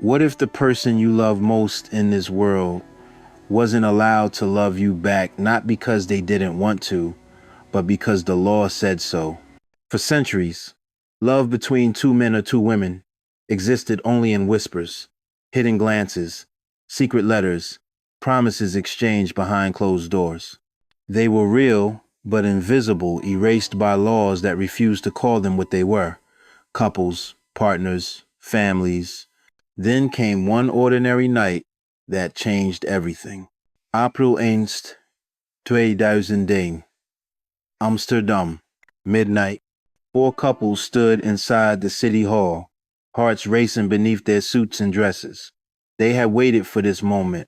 What if the person you love most in this world wasn't allowed to love you back, not because they didn't want to, but because the law said so? For centuries, love between two men or two women existed only in whispers, hidden glances, secret letters, promises exchanged behind closed doors. They were real, but invisible, erased by laws that refused to call them what they were: couples, partners, families. Then came one ordinary night that changed everything. April 1st, 2001, Amsterdam, midnight. Four couples stood inside the city hall, hearts racing beneath their suits and dresses. They had waited for this moment,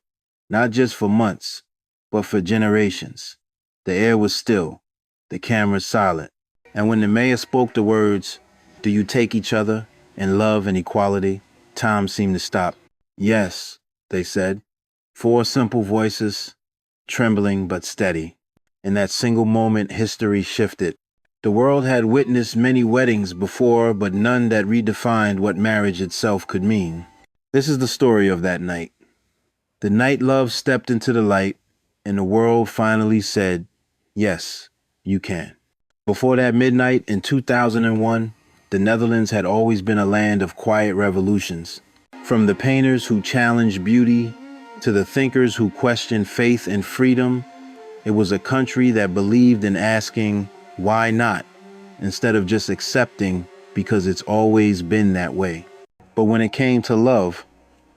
not just for months, but for generations. The air was still, the cameras silent, and when the mayor spoke the words, "Do you take each other in love and equality?" time seemed to stop. "Yes," they said. Four simple voices, trembling but steady. In that single moment, history shifted. The world had witnessed many weddings before, but none that redefined what marriage itself could mean. This is the story of that night. The night love stepped into the light, and the world finally said, "Yes, you can." Before that midnight in 2001, the Netherlands had always been a land of quiet revolutions. From the painters who challenged beauty to the thinkers who questioned faith and freedom, it was a country that believed in asking, "Why not?" instead of just accepting because it's always been that way. But when it came to love,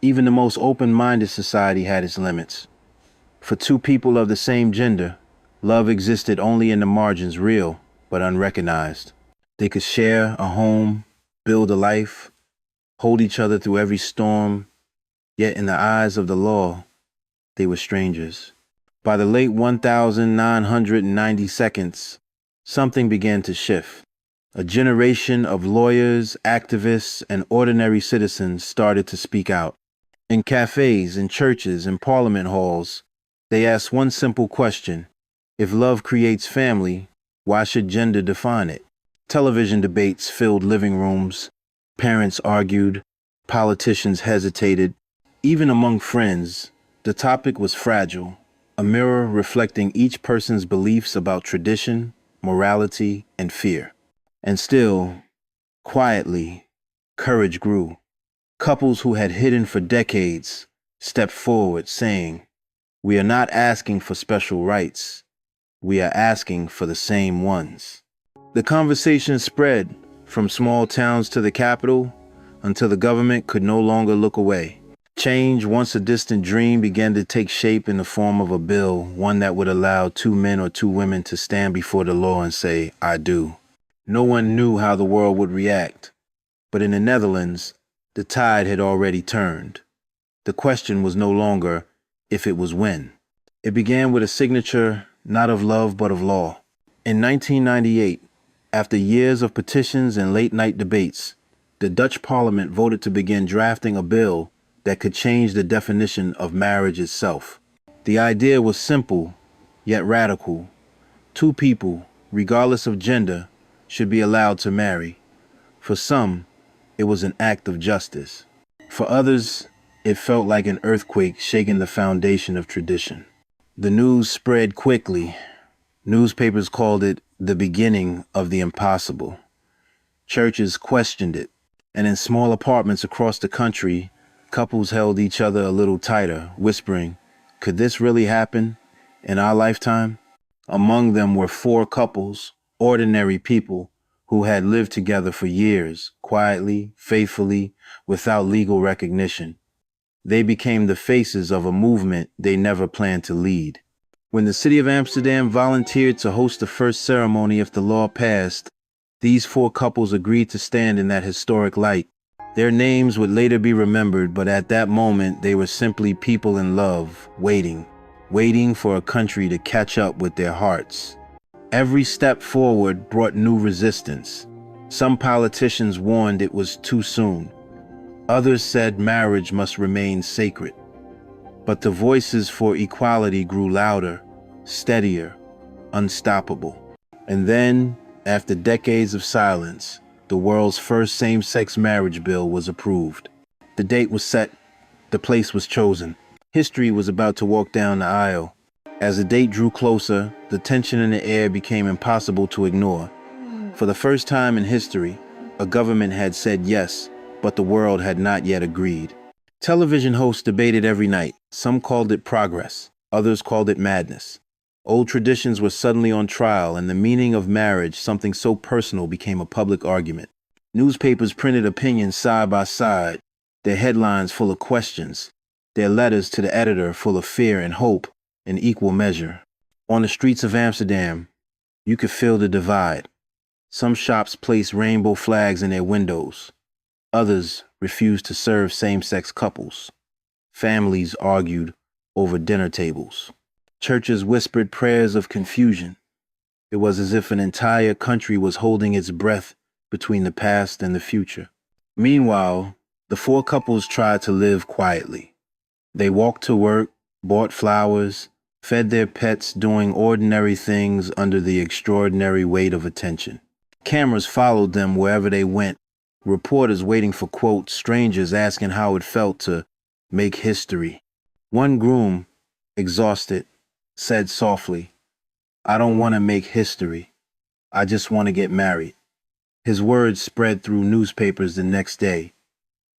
even the most open-minded society had its limits. For two people of the same gender, love existed only in the margins, real but unrecognized. They could share a home, build a life, hold each other through every storm, yet in the eyes of the law, they were strangers. By the late 1990 seconds, something began to shift. A generation of lawyers, activists, and ordinary citizens started to speak out. In cafes, in churches, in parliament halls, they asked one simple question: if love creates family, why should gender define it? Television debates filled living rooms. Parents argued. Politicians hesitated. Even among friends, the topic was fragile, a mirror reflecting each person's beliefs about tradition, morality, and fear. And still, quietly, courage grew. Couples who had hidden for decades stepped forward saying, "We are not asking for special rights. We are asking for the same ones." The conversation spread from small towns to the capital until the government could no longer look away. Change, once a distant dream, began to take shape in the form of a bill, one that would allow two men or two women to stand before the law and say, "I do." No one knew how the world would react, but in the Netherlands, the tide had already turned. The question was no longer if, it was when. It began with a signature not of love but of law. In 1998, after years of petitions and late-night debates, the Dutch Parliament voted to begin drafting a bill that could change the definition of marriage itself. The idea was simple, yet radical. Two people, regardless of gender, should be allowed to marry. For some, it was an act of justice. For others, it felt like an earthquake shaking the foundation of tradition. The news spread quickly. Newspapers called it the beginning of the impossible. Churches questioned it, and in small apartments across the country, couples held each other a little tighter, whispering, "Could this really happen in our lifetime?" Among them were four couples, ordinary people, who had lived together for years, quietly, faithfully, without legal recognition. They became the faces of a movement they never planned to lead. When the city of Amsterdam volunteered to host the first ceremony if the law passed, these four couples agreed to stand in that historic light. Their names would later be remembered, but at that moment, they were simply people in love, waiting for a country to catch up with their hearts. Every step forward brought new resistance. Some politicians warned it was too soon. Others said marriage must remain sacred. But the voices for equality grew louder, steadier, unstoppable. And then, after decades of silence, the world's first same-sex marriage bill was approved. The date was set, the place was chosen. History was about to walk down the aisle. As the date drew closer, the tension in the air became impossible to ignore. For the first time in history, a government had said yes, but the world had not yet agreed. Television hosts debated every night. Some called it progress, others called it madness. Old traditions were suddenly on trial, and the meaning of marriage, something so personal, became a public argument. Newspapers printed opinions side by side, their headlines full of questions, their letters to the editor full of fear and hope in equal measure. On the streets of Amsterdam, you could feel the divide. Some shops placed rainbow flags in their windows. Others refused to serve same-sex couples. Families argued over dinner tables. Churches whispered prayers of confusion. It was as if an entire country was holding its breath between the past and the future. Meanwhile, the four couples tried to live quietly. They walked to work, bought flowers, fed their pets, doing ordinary things under the extraordinary weight of attention. Cameras followed them wherever they went, reporters waiting for quotes, strangers asking how it felt to make history. One groom, exhausted, said softly, "I don't want to make history. I just want to get married." His words spread through newspapers the next day.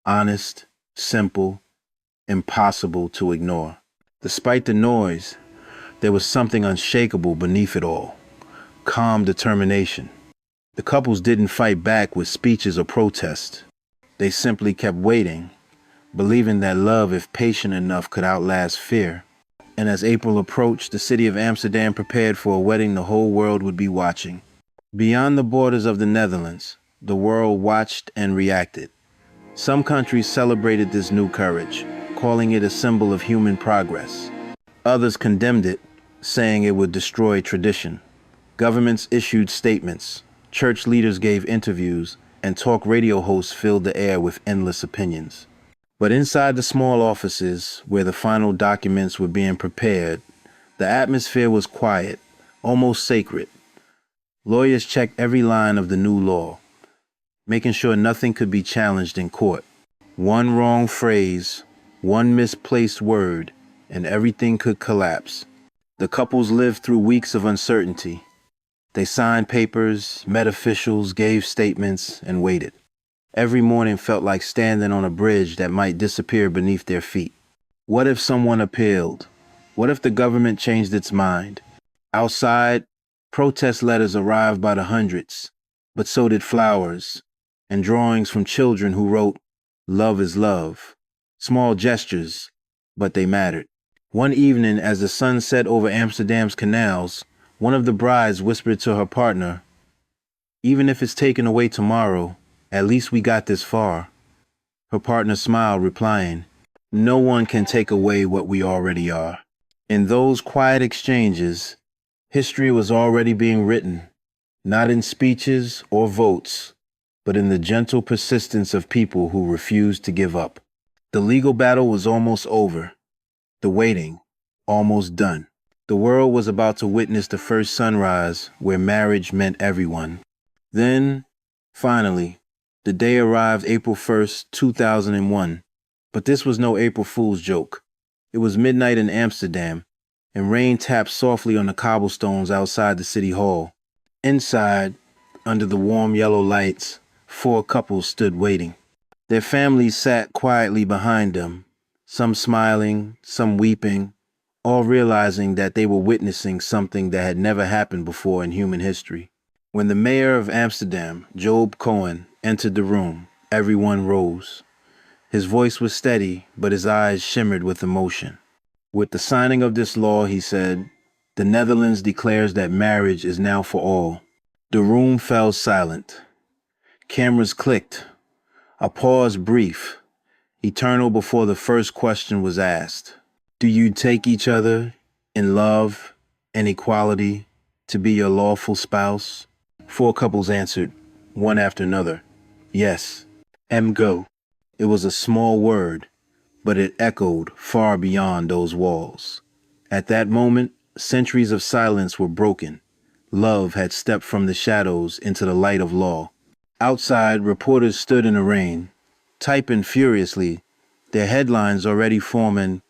Honest, simple, impossible to ignore. Despite the noise, there was something unshakable beneath it all. Calm determination. The couples didn't fight back with speeches or protests. They simply kept waiting, believing that love, if patient enough, could outlast fear. And as April approached, the city of Amsterdam prepared for a wedding the whole world would be watching. Beyond the borders of the Netherlands, the world watched and reacted. Some countries celebrated this new courage, calling it a symbol of human progress. Others condemned it, saying it would destroy tradition. Governments issued statements, church leaders gave interviews, and talk radio hosts filled the air with endless opinions. But inside the small offices, where the final documents were being prepared, the atmosphere was quiet, almost sacred. Lawyers checked every line of the new law, making sure nothing could be challenged in court. One wrong phrase, one misplaced word, and everything could collapse. The couples lived through weeks of uncertainty. They signed papers, met officials, gave statements, and waited. Every morning felt like standing on a bridge that might disappear beneath their feet. What if someone appealed? What if the government changed its mind? Outside, protest letters arrived by the hundreds, but so did flowers and drawings from children who wrote, "Love is love." Small gestures, but they mattered. One evening, as the sun set over Amsterdam's canals, one of the brides whispered to her partner, "Even if it's taken away tomorrow, at least we got this far." Her partner smiled, replying, "No one can take away what we already are." In those quiet exchanges, history was already being written, not in speeches or votes, but in the gentle persistence of people who refused to give up. The legal battle was almost over, the waiting almost done. The world was about to witness the first sunrise where marriage meant everyone. Then, finally, the day arrived, April 1st, 2001. But this was no April Fool's joke. It was midnight in Amsterdam, and rain tapped softly on the cobblestones outside the city hall. Inside, under the warm yellow lights, four couples stood waiting. Their families sat quietly behind them, some smiling, some weeping, all realizing that they were witnessing something that had never happened before in human history. When the mayor of Amsterdam, Job Cohen, entered the room, everyone rose. His voice was steady, but his eyes shimmered with emotion. "With the signing of this law," he said, "the Netherlands declares that marriage is now for all." The room fell silent. Cameras clicked. A pause brief, eternal before the first question was asked. "Do you take each other in love and equality to be your lawful spouse?" Four couples answered, one after another, "Yes." Go. It was a small word, but it echoed far beyond those walls. At that moment, centuries of silence were broken. Love had stepped from the shadows into the light of law. Outside, reporters stood in the rain, typing furiously, Their headlines already forming,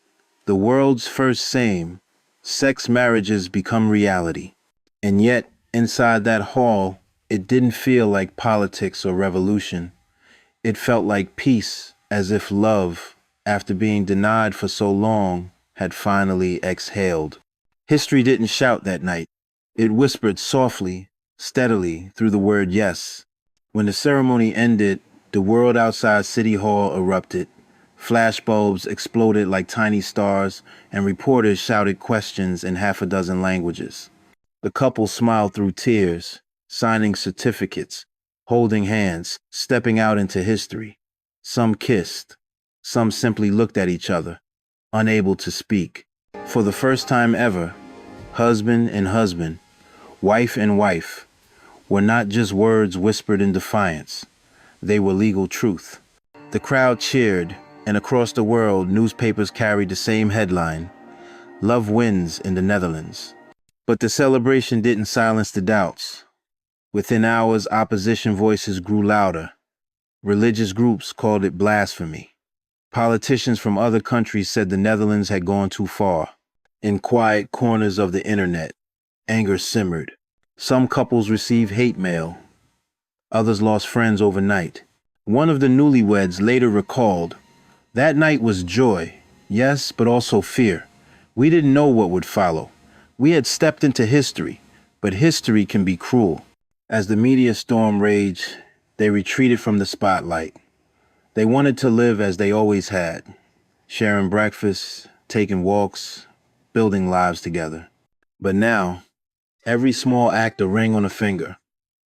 "The world's first same-sex marriages become reality." And yet, inside that hall, it didn't feel like politics or revolution. It felt like peace, as if love, after being denied for so long, had finally exhaled. History didn't shout that night. It whispered softly, steadily, through the word yes. When the ceremony ended, the world outside City Hall erupted. Flashbulbs exploded like tiny stars, and reporters shouted questions in half a dozen languages. The couple smiled through tears, signing certificates, holding hands, stepping out into history. Some kissed. Some simply looked at each other, unable to speak. For the first time ever, husband and husband, wife and wife, were not just words whispered in defiance. They were legal truth. The crowd cheered, and across the world, newspapers carried the same headline: "Love wins in the Netherlands." But the celebration didn't silence the doubts. Within hours, opposition voices grew louder. Religious groups called it blasphemy. Politicians from other countries said the Netherlands had gone too far. In quiet corners of the internet, anger simmered. Some couples received hate mail. Others lost friends overnight. One of the newlyweds later recalled, "That night was joy, yes, but also fear. We didn't know what would follow. We had stepped into history, but history can be cruel." As the media storm raged, they retreated from the spotlight. They wanted to live as they always had, sharing breakfast, taking walks, building lives together. But now, every small act, a ring on a finger,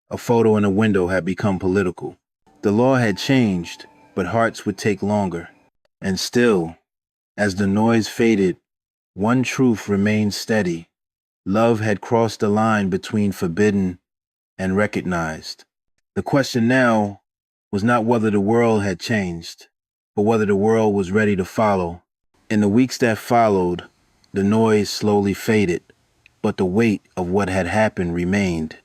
a photo in a window, had become political. The law had changed, but hearts would take longer. And still, as the noise faded, one truth remained steady. Love had crossed the line between forbidden and recognized. The question now was not whether the world had changed, but whether the world was ready to follow. In the weeks that followed, the noise slowly faded, but the weight of what had happened remained.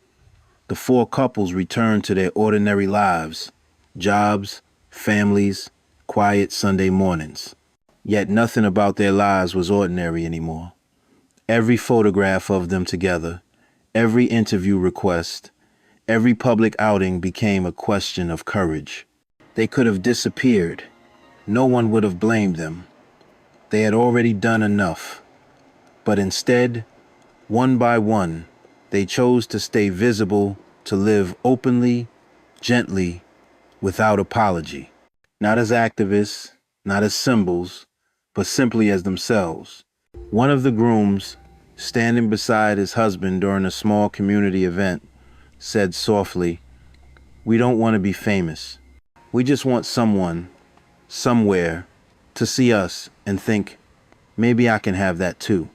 The four couples returned to their ordinary lives, jobs, families, quiet Sunday mornings. Yet nothing about their lives was ordinary anymore. Every photograph of them together, every interview request, every public outing became a question of courage. They could have disappeared. No one would have blamed them. They had already done enough. But instead, one by one, they chose to stay visible, to live openly, gently, without apology. Not as activists, not as symbols, but simply as themselves. One of the grooms, standing beside his husband during a small community event, said softly, "We don't want to be famous. We just want someone, somewhere, to see us and think, maybe I can have that too."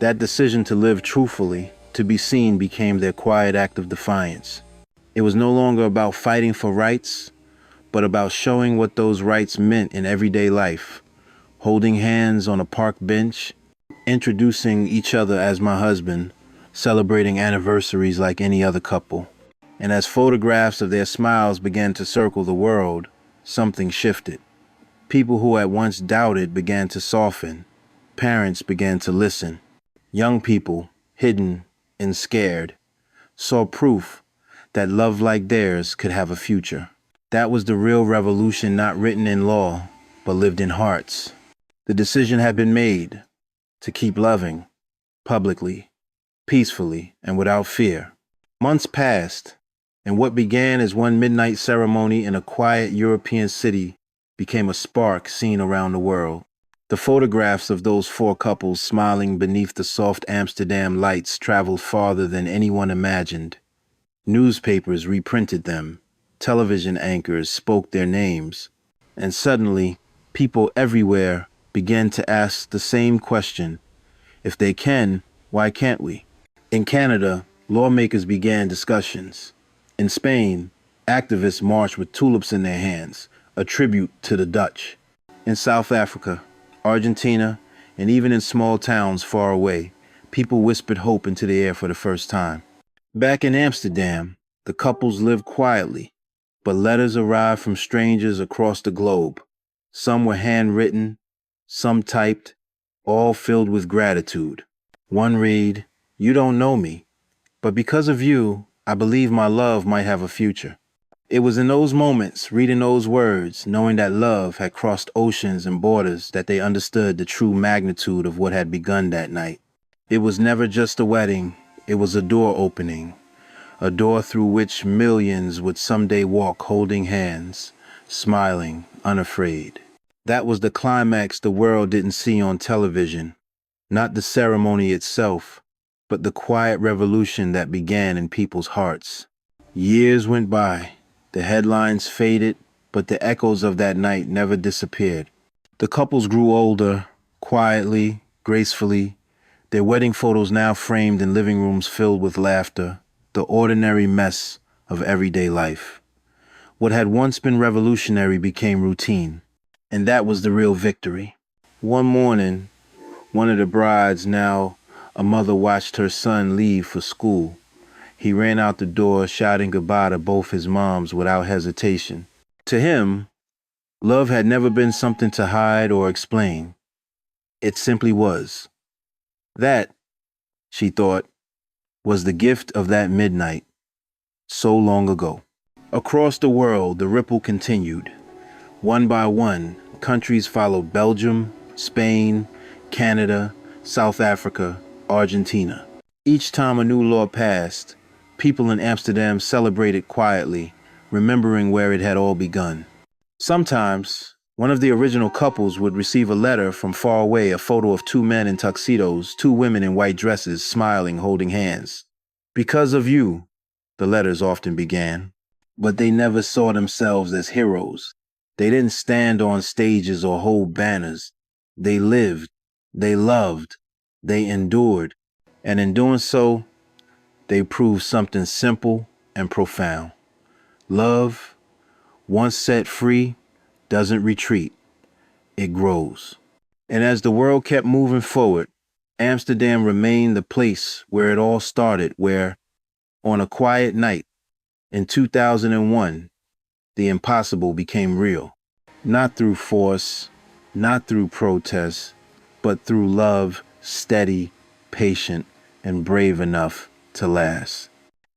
That decision to live truthfully, to be seen, became their quiet act of defiance. It was no longer about fighting for rights, but about showing what those rights meant in everyday life. Holding hands on a park bench, introducing each other as "my husband," celebrating anniversaries like any other couple. And as photographs of their smiles began to circle the world, something shifted. People who had once doubted began to soften. Parents began to listen. Young people, hidden and scared, saw proof that love like theirs could have a future. That was the real revolution, not written in law, but lived in hearts. The decision had been made to keep loving, publicly, peacefully, and without fear. Months passed, and what began as one midnight ceremony in a quiet European city became a spark seen around the world. The photographs of those four couples smiling beneath the soft Amsterdam lights traveled farther than anyone imagined. Newspapers reprinted them, television anchors spoke their names, and suddenly, people everywhere began to ask the same question: if they can, why can't we? In Canada, lawmakers began discussions. In Spain, activists marched with tulips in their hands, a tribute to the Dutch. In South Africa, Argentina, and even in small towns far away, people whispered hope into the air for the first time. Back in Amsterdam, the couples lived quietly, but letters arrived from strangers across the globe. Some were handwritten, some typed, all filled with gratitude. One read, "You don't know me, but because of you, I believe my love might have a future." It was in those moments, reading those words, knowing that love had crossed oceans and borders, that they understood the true magnitude of what had begun that night. It was never just a wedding, it was a door opening, a door through which millions would someday walk holding hands, smiling, unafraid. That was the climax the world didn't see on television, not the ceremony itself, but the quiet revolution that began in people's hearts. Years went by, the headlines faded, but the echoes of that night never disappeared. The couples grew older, quietly, gracefully, their wedding photos now framed in living rooms filled with laughter, the ordinary mess of everyday life. What had once been revolutionary became routine, and that was the real victory. One morning, one of the brides, now a mother, watched her son leave for school. He ran out the door, shouting goodbye to both his moms without hesitation. To him, love had never been something to hide or explain. It simply was. That, she thought, was the gift of that midnight, so long ago. Across the world, the ripple continued. One by one, countries followed: Belgium, Spain, Canada, South Africa, Argentina. Each time a new law passed, people in Amsterdam celebrated quietly, remembering where it had all begun. Sometimes, one of the original couples would receive a letter from far away, a photo of two men in tuxedos, two women in white dresses, smiling, holding hands. "Because of you," the letters often began. But they never saw themselves as heroes. They didn't stand on stages or hold banners. They lived, they loved, they endured. And in doing so, they proved something simple and profound. Love, once set free, doesn't retreat, it grows. And as the world kept moving forward, Amsterdam remained the place where it all started, where, on a quiet night in 2001, the impossible became real. Not through force, not through protest, but through love, steady, patient, and brave enough to last.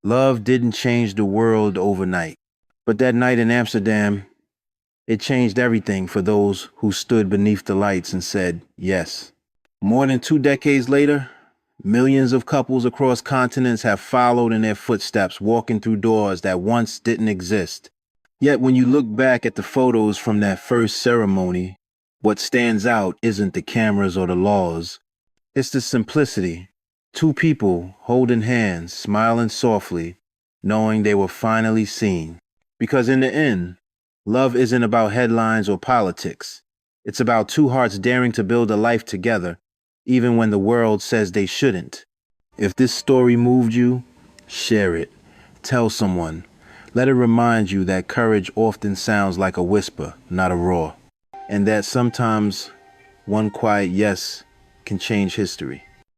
Love didn't change the world overnight, but that night in Amsterdam, it changed everything for those who stood beneath the lights and said yes. More than 2 decades later, millions of couples across continents have followed in their footsteps, walking through doors that once didn't exist. Yet when you look back at the photos from that first ceremony, what stands out isn't the cameras or the laws. It's the simplicity. Two people holding hands, smiling softly, knowing they were finally seen. Because in the end, love isn't about headlines or politics. It's about two hearts daring to build a life together, even when the world says they shouldn't. If this story moved you, share it. Tell someone. Let it remind you that courage often sounds like a whisper, not a roar. And that sometimes one quiet yes can change history.